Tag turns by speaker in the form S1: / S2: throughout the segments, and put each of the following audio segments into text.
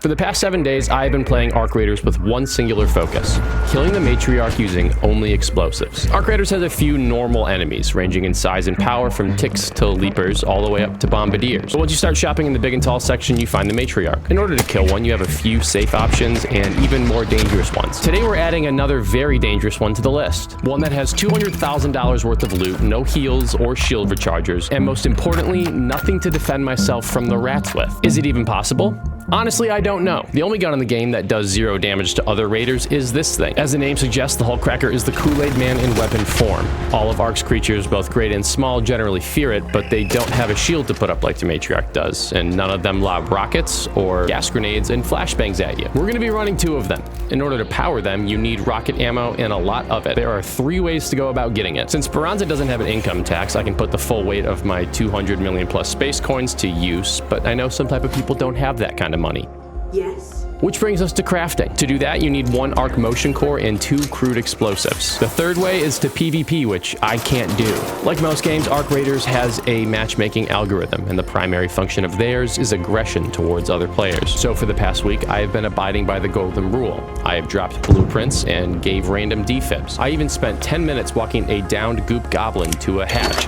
S1: For the past 7 days, I have been playing Arc Raiders with one singular focus: killing the Matriarch using only explosives. Arc Raiders has a few normal enemies, ranging in size and power from ticks to leapers all the way up to bombardiers. But once you start shopping in the big and tall section, you find the Matriarch. In order to kill one, you have a few safe options and even more dangerous ones. Today we're adding another very dangerous one to the list. One that has $200,000 worth of loot, no heals or shield rechargers, and most importantly, nothing to defend myself from the rats with. Is it even possible? Honestly, I don't know. The only gun in the game that does 0 damage to other raiders is this thing. As the name suggests, the hullcracker is the Kool-Aid man in weapon form. All of Arc's creatures, both great and small, generally fear it, but they don't have a shield to put up like the Matriarch does, and none of them lob rockets or gas grenades and flashbangs at you. We're going to be running 2 of them. In order to power them, you need rocket ammo and a lot of it. There are 3 ways to go about getting it. Since Speranza doesn't have an income tax, I can put the full weight of my 200 million plus space coins to use, but I know some type of people don't have that kind of money.
S2: Yes.
S1: Which brings us to crafting. To do that, you need 1 arc motion core and 2 crude explosives. The third way is to PvP, which I can't do. Like most games, Arc Raiders has a matchmaking algorithm, and the primary function of theirs is aggression towards other players. So for the past week, I have been abiding by the golden rule. I have dropped blueprints and gave random defibs. I even spent 10 minutes walking a downed goop goblin to a hatch.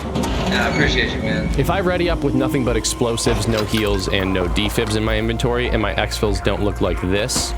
S3: I appreciate you, man.
S1: If I ready up with nothing but explosives, no heals, and no defibs in my inventory, and my exfils don't look like this,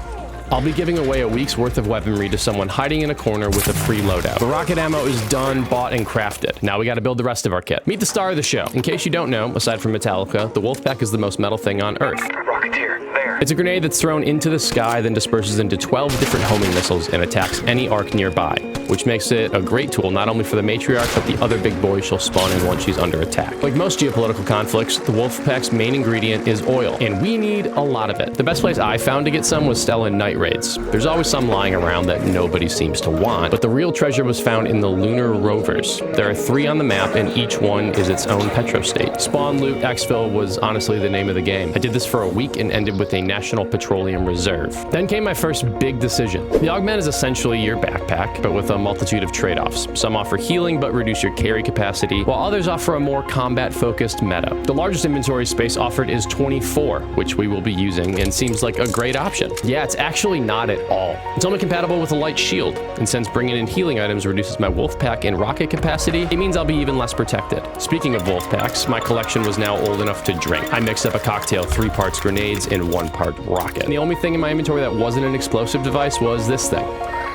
S1: I'll be giving away a week's worth of weaponry to someone hiding in a corner with a free loadout. The rocket ammo is done, bought, and crafted. Now we gotta build the rest of our kit. Meet the star of the show. In case you don't know, aside from Metallica, the Wolfpack is the most metal thing on Earth.
S3: Rocketeer, there.
S1: It's a grenade that's thrown into the sky, then disperses into 12 different homing missiles and attacks any arc nearby, which makes it a great tool not only for the Matriarch, but the other big boys she'll spawn in once she's under attack. Like most geopolitical conflicts, the Wolfpack's main ingredient is oil, and we need a lot of it. The best place I found to get some was Stellan night raids. There's always some lying around that nobody seems to want, but the real treasure was found in the lunar rovers. There are 3 on the map, and each one is its own petrostate. Spawn loot exfil was honestly the name of the game. I did this for a week and ended with a National Petroleum Reserve. Then came my first big decision. The Augment is essentially your backpack, but with a multitude of trade-offs. Some offer healing but reduce your carry capacity, while others offer a more combat-focused meta. The largest inventory space offered is 24, which we will be using, and seems like a great option. Yeah, it's actually not at all. It's only compatible with a light shield, and since bringing in healing items reduces my Wolfpack and rocket capacity, it means I'll be even less protected. Speaking of Wolfpacks, my collection was now old enough to drink. I mixed up a cocktail, 3 parts grenades and 1 part rocket. And the only thing in my inventory that wasn't an explosive device was this thing.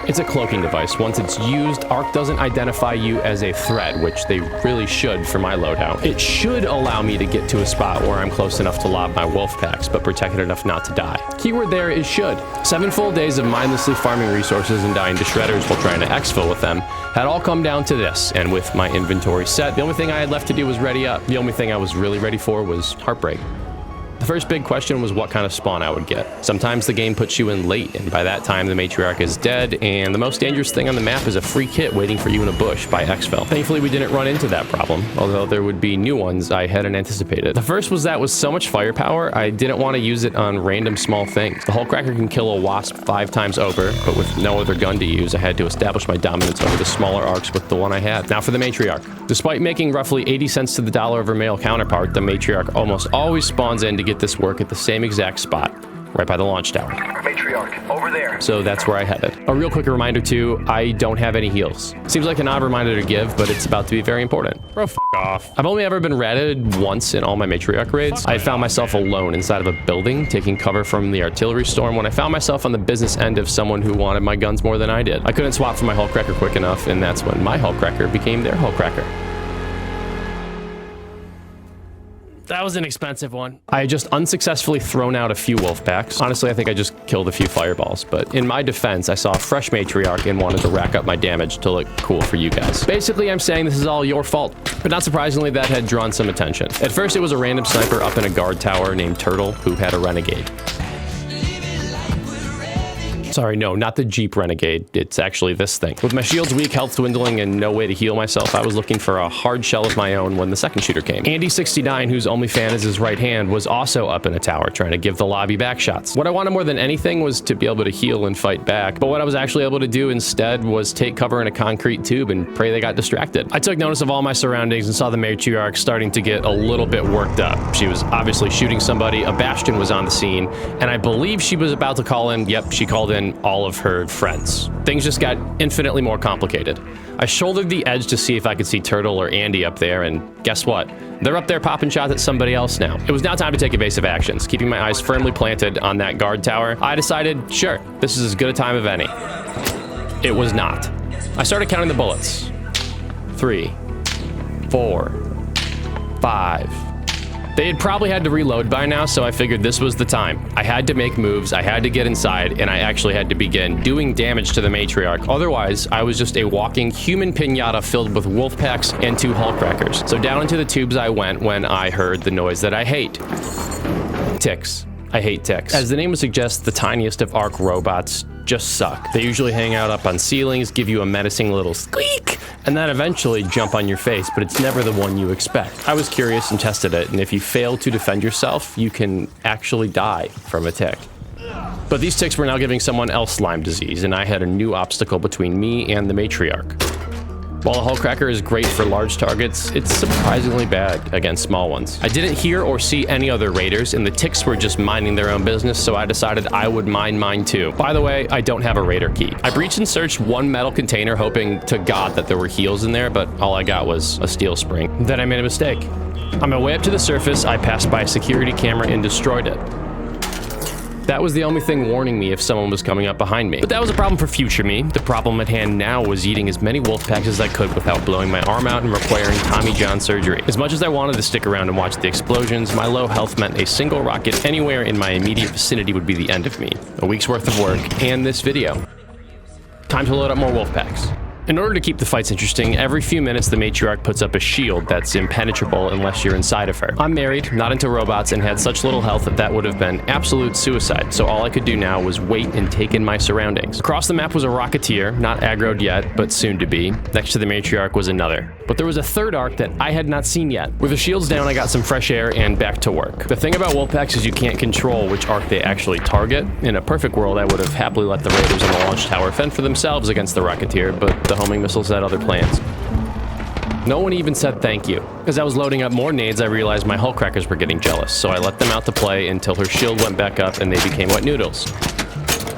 S1: It's a cloaking device. Once it's used, Arc doesn't identify you as a threat, which they really should for my loadout. It should allow me to get to a spot where I'm close enough to lob my Wolfpacks, but protected enough not to die. Keyword there is should. 7 full days of mindlessly farming resources and dying to shredders while trying to exfil with them had all come down to this, and with my inventory set, the only thing I had left to do was ready up. The only thing I was really ready for was heartbreak. The first big question was what kind of spawn I would get. Sometimes the game puts you in late, and by that time the Matriarch is dead, and the most dangerous thing on the map is a free kit waiting for you in a bush by exfil. Thankfully we didn't run into that problem, although there would be new ones I hadn't anticipated. The first was that with so much firepower, I didn't want to use it on random small things. The hullcracker can kill a wasp 5 times over, but with no other gun to use, I had to establish my dominance over the smaller arcs with the one I had. Now for the Matriarch. Despite making roughly 80 cents to the dollar of her male counterpart, the Matriarch almost always spawns in to get this work at the same exact spot, right by the launch tower.
S3: Matriarch, over there.
S1: So that's where I headed. A real quick reminder too, I don't have any heals. Seems like an odd reminder to give, but it's about to be very important. Bro, f off. I've only ever been ratted once in all my Matriarch raids. I found myself alone inside of a building, taking cover from the artillery storm when I found myself on the business end of someone who wanted my guns more than I did. I couldn't swap for my hullcracker quick enough, and that's when my hullcracker became their hullcracker. That was an expensive one. I had just unsuccessfully thrown out a few Wolfpacks. Honestly, I think I just killed a few fireballs, but in my defense, I saw a fresh Matriarch and wanted to rack up my damage to look cool for you guys. Basically, I'm saying this is all your fault, but not surprisingly, that had drawn some attention. At first, it was a random sniper up in a guard tower named Turtle who had a renegade. Sorry, no, not the Jeep Renegade. It's actually this thing. With my shields weak, health dwindling, and no way to heal myself, I was looking for a hard shell of my own when the second shooter came. Andy69, whose only fan is his right hand, was also up in a tower trying to give the lobby back shots. What I wanted more than anything was to be able to heal and fight back, but what I was actually able to do instead was take cover in a concrete tube and pray they got distracted. I took notice of all my surroundings and saw the Matriarch starting to get a little bit worked up. She was obviously shooting somebody, a Bastion was on the scene, and I believe she was about to call in, yep, she called in all of her friends. Things just got infinitely more complicated. I shouldered the edge to see if I could see Turtle or Andy up there, and guess what? They're up there popping shots at somebody else now. It was now time to take evasive actions. Keeping my eyes firmly planted on that guard tower, I decided, sure, this is as good a time of any. It was not. I started counting the bullets. 3, 4, 5. They had probably had to reload by now, so I figured this was the time. I had to make moves, I had to get inside, and I actually had to begin doing damage to the Matriarch. Otherwise, I was just a walking human pinata filled with Wolfpacks and 2 hullcrackers. So down into the tubes I went when I heard the noise that I hate. Ticks. I hate ticks. As the name would suggest, the tiniest of Ark robots just suck. They usually hang out up on ceilings, give you a menacing little squeak, and then eventually jump on your face, but it's never the one you expect. I was curious and tested it, and if you fail to defend yourself, you can actually die from a tick. But these ticks were now giving someone else Lyme disease, and I had a new obstacle between me and the Matriarch. While a hullcracker is great for large targets, it's surprisingly bad against small ones. I didn't hear or see any other raiders, and the ticks were just minding their own business, so I decided I would mind mine too. By the way, I don't have a raider key. I breached and searched one metal container, hoping to God that there were heals in there, but all I got was a steel spring. Then I made a mistake. On my way up to the surface, I passed by a security camera and destroyed it. That was the only thing warning me if someone was coming up behind me. But that was a problem for future me. The problem at hand now was eating as many Wolfpacks as I could without blowing my arm out and requiring Tommy John surgery. As much as I wanted to stick around and watch the explosions, my low health meant a single rocket anywhere in my immediate vicinity would be the end of me. A week's worth of work and this video. Time to load up more Wolfpacks. In order to keep the fights interesting, every few minutes the Matriarch puts up a shield that's impenetrable unless you're inside of her. I'm married, not into robots, and had such little health that would have been absolute suicide, so all I could do now was wait and take in my surroundings. Across the map was a Rocketeer, not aggroed yet, but soon to be. Next to the Matriarch was another. But there was a third Ark that I had not seen yet. With the shields down, I got some fresh air and back to work. The thing about Wolfpacks is you can't control which Ark they actually target. In a perfect world, I would have happily let the raiders on the launch tower fend for themselves against the Rocketeer, but the homing missiles had other plans. No one even said thank you. As I was loading up more nades, I realized my hullcrackers were getting jealous, so I let them out to play until her shield went back up and they became wet noodles.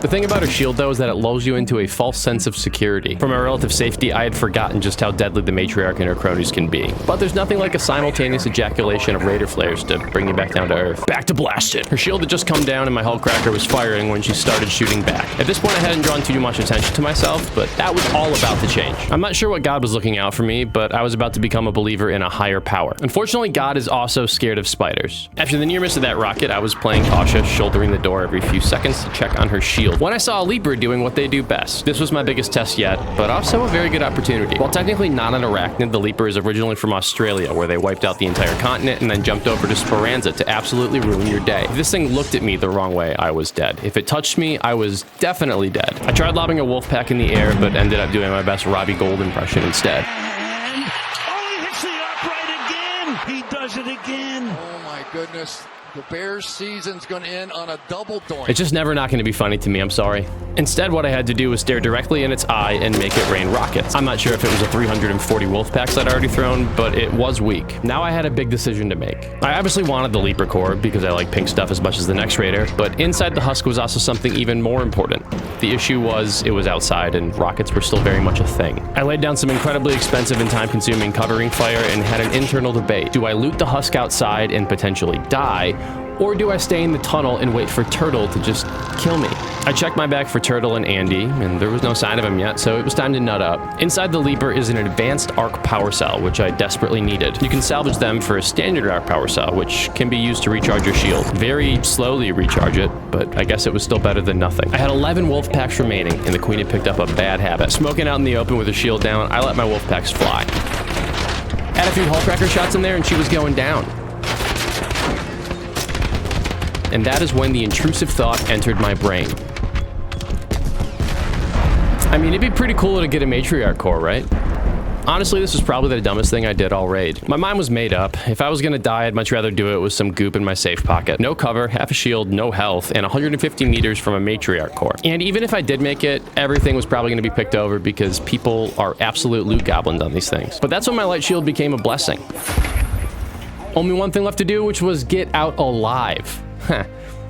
S1: The thing about her shield, though, is that it lulls you into a false sense of security. For my relative safety, I had forgotten just how deadly the Matriarch and her cronies can be. But there's nothing like a simultaneous ejaculation of raider flares to bring you back down to earth. Back to blasted! Her shield had just come down and my hullcracker was firing when she started shooting back. At this point, I hadn't drawn too much attention to myself, but that was all about to change. I'm not sure what God was looking out for me, but I was about to become a believer in a higher power. Unfortunately, God is also scared of spiders. After the near miss of that rocket, I was playing cautious, shouldering the door every few seconds to check on her shield, when I saw a Leaper doing what they do best. This was my biggest test yet, but also a very good opportunity. While technically not an arachnid, the Leaper is originally from Australia, where they wiped out the entire continent and then jumped over to Speranza to absolutely ruin your day. If this thing looked at me the wrong way, I was dead. If it touched me, I was definitely dead. I tried lobbing a Wolfpack in the air, but ended up doing my best Robbie Gold impression instead.
S2: And, he hits the upright again! He does it again!
S4: Oh my goodness. The Bears' season's going to end on a double doink.
S1: It's just never not going to be funny to me, I'm sorry. Instead, what I had to do was stare directly in its eye and make it rain rockets. I'm not sure if it was a 340 Wolfpacks I'd already thrown, but it was weak. Now I had a big decision to make. I obviously wanted the Leaper core because I like pink stuff as much as the next raider, but inside the husk was also something even more important. The issue was it was outside and rockets were still very much a thing. I laid down some incredibly expensive and time-consuming covering fire and had an internal debate. Do I loot the husk outside and potentially die, or do I stay in the tunnel and wait for Turtle to just kill me? I checked my bag for Turtle and Andy, and there was no sign of him yet, so it was time to nut up. Inside the Leaper is an advanced Arc power cell, which I desperately needed. You can salvage them for a standard Arc power cell, which can be used to recharge your shield. Very slowly recharge it, but I guess it was still better than nothing. I had 11 Wolfpacks remaining, and the Queen had picked up a bad habit. Smoking out in the open with her shield down, I let my Wolfpacks fly. Had a few hullcracker shots in there, and she was going down. And that is when the intrusive thought entered my brain. mean, it'd be pretty cool to get a Matriarch core, right? Honestly, this was probably the dumbest thing I did all raid. My mind was made up. If I was gonna die, I'd much rather do it with some goop in my safe pocket. No cover, half a shield, no health, and 150 meters from a Matriarch core. And even if I did make it, everything was probably gonna be picked over because people are absolute loot goblins on these things. But that's when my light shield became a blessing. Only one thing left to do, which was get out alive.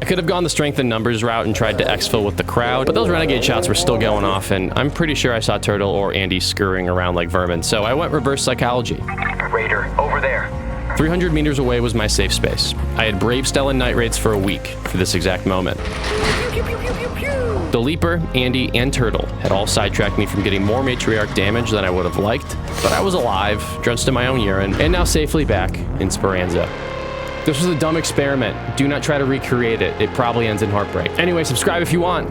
S1: I could have gone the strength in numbers route and tried to exfil with the crowd, but those renegade shots were still going off, and I'm pretty sure I saw Turtle or Andy scurrying around like vermin, so I went reverse psychology.
S3: Raider, over there.
S1: 300 meters away was my safe space. I had braved Stellan night raids for a week for this exact moment. The Leaper, Andy, and Turtle had all sidetracked me from getting more Matriarch damage than I would have liked, but I was alive, drenched in my own urine, and now safely back in Speranza. This was a dumb experiment. Do not try to recreate it. It probably ends in heartbreak. Anyway, subscribe if you want.